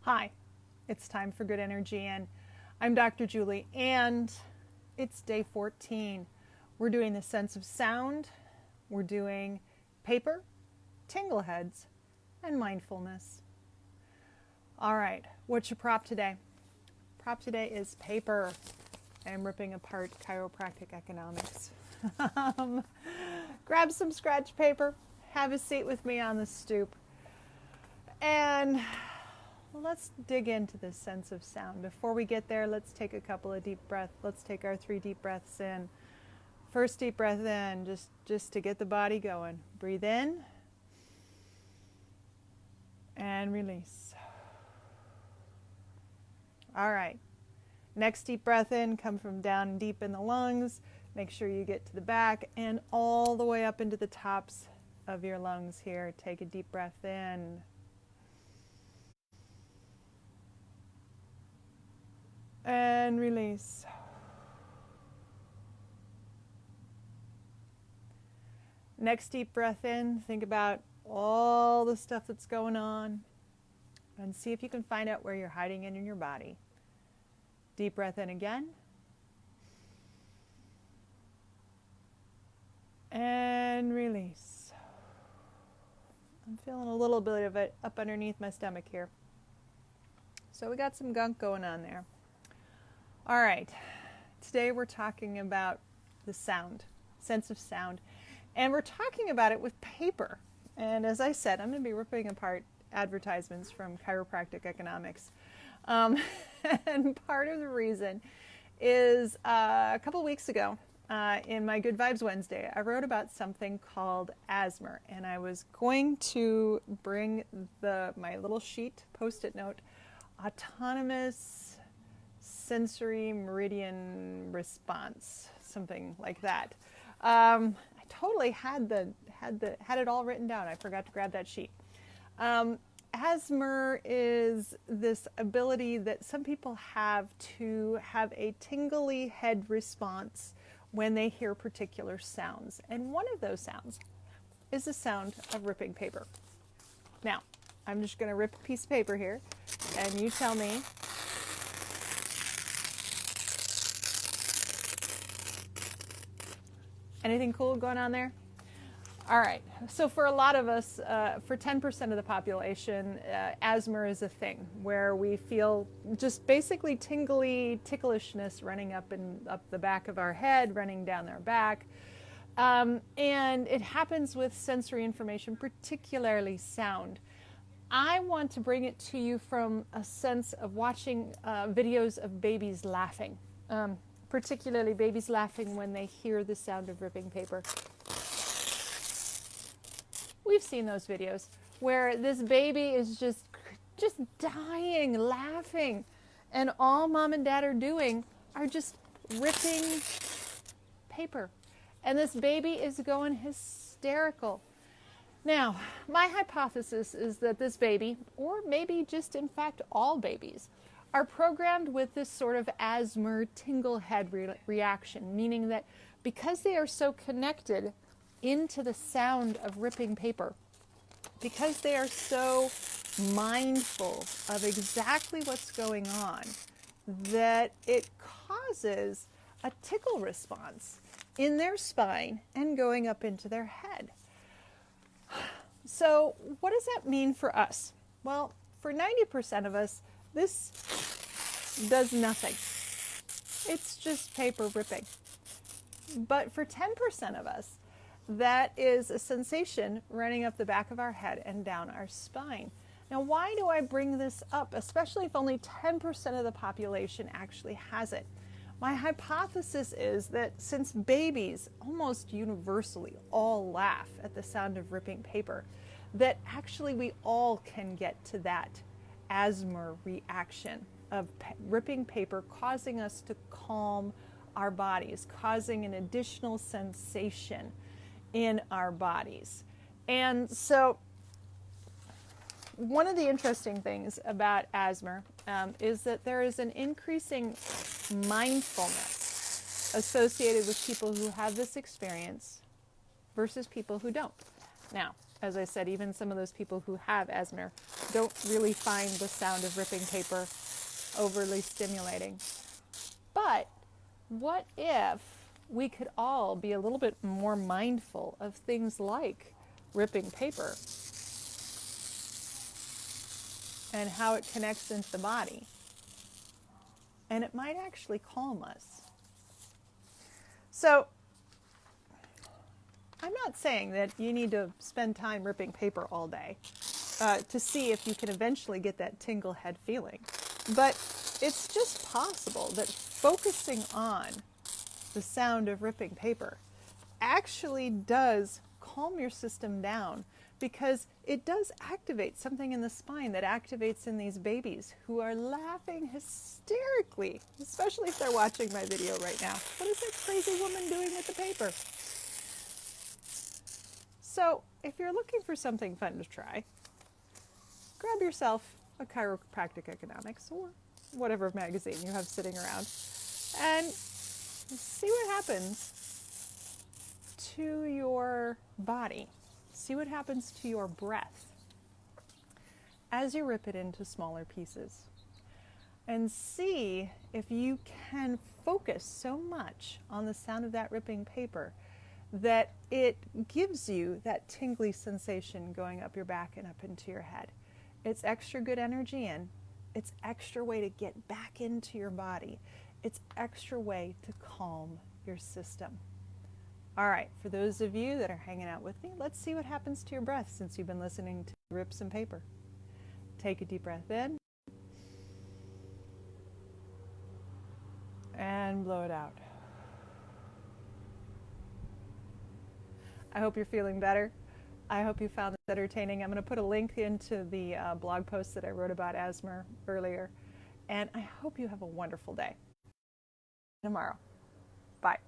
Hi, it's time for good energy, and I'm Dr. Julie, and it's day 14. We're doing the sense of sound, we're doing paper, tingleheads, and mindfulness. All right, what's your prop today? Prop today is paper. I'm ripping apart chiropractic economics. Grab some scratch paper, have a seat with me on the stoop, and let's dig into this sense of sound. Before we get there, let's take a couple of deep breaths. Let's take our 3 deep breaths in. First deep breath in, just to get the body going. Breathe in and release. All right. Next deep breath in, come from down deep in the lungs. Make sure you get to the back and all the way up into the tops of your lungs here. Take a deep breath in. And release. Next deep breath in, think about all the stuff that's going on and see if you can find out where you're hiding it in your body. Deep breath in again. And release. I'm feeling a little bit of it up underneath my stomach here. So we got some gunk going on there. All right, today we're talking about the sound, sense of sound, and we're talking about it with paper. And as I said, I'm going to be ripping apart advertisements from chiropractic economics. And part of the reason is a couple of weeks ago in my Good Vibes Wednesday, I wrote about something called asthma, and I was going to bring my little sheet, Post-it note, autonomous sensory meridian response, something like that. I totally had it all written down. I forgot to grab that sheet. Asthma is this ability that some people have to have a tingly head response when they hear particular sounds. And one of those sounds is the sound of ripping paper. Now, I'm just going to rip a piece of paper here, and you tell me anything cool going on there? All right, so for a lot of us, for 10% of the population, asthma is a thing where we feel just basically tingly ticklishness running up the back of our head, running down our back. And it happens with sensory information, particularly sound. I want to bring it to you from a sense of watching videos of babies laughing, particularly babies laughing when they hear the sound of ripping paper. We've seen those videos where this baby is just dying laughing, and all mom and dad are doing are just ripping paper, and this baby is going hysterical. Now, my hypothesis is that this baby, or maybe just in fact all babies, are programmed with this sort of asthma tinglehead reaction, meaning that because they are so connected into the sound of ripping paper, because they are so mindful of exactly what's going on, that it causes a tickle response in their spine and going up into their head. So what does that mean for us? Well, for 90% of us, this does nothing. It's just paper ripping. But for 10% of us, that is a sensation running up the back of our head and down our spine. Now, why do I bring this up, especially if only 10% of the population actually has it? My hypothesis is that since babies almost universally all laugh at the sound of ripping paper, that actually we all can get to that asthma reaction of ripping paper causing us to calm our bodies, causing an additional sensation in our bodies. And so one of the interesting things about asthma is that there is an increasing mindfulness associated with people who have this experience versus people who don't. Now, As I said, even some of those people who have asthma don't really find the sound of ripping paper overly stimulating. But what if we could all be a little bit more mindful of things like ripping paper and how it connects into the body? And it might actually calm us. So I'm not saying that you need to spend time ripping paper all day to see if you can eventually get that tinglehead feeling. But it's just possible that focusing on the sound of ripping paper actually does calm your system down, because it does activate something in the spine that activates in these babies who are laughing hysterically, especially if they're watching my video right now. What is that crazy woman doing with the paper? So if you're looking for something fun to try, grab yourself a Chiropractic Economics or whatever magazine you have sitting around and see what happens to your body. See what happens to your breath as you rip it into smaller pieces. And see if you can focus so much on the sound of that ripping paper that it gives you that tingly sensation going up your back and up into your head. It's extra good energy in. It's extra way to get back into your body. It's extra way to calm your system. All right, for those of you that are hanging out with me, let's see what happens to your breath since you've been listening to rips and paper. Take a deep breath in and blow it out. I hope you're feeling better. I hope you found this entertaining. I'm going to put a link into the blog post that I wrote about asthma earlier. And I hope you have a wonderful day. Tomorrow. Bye.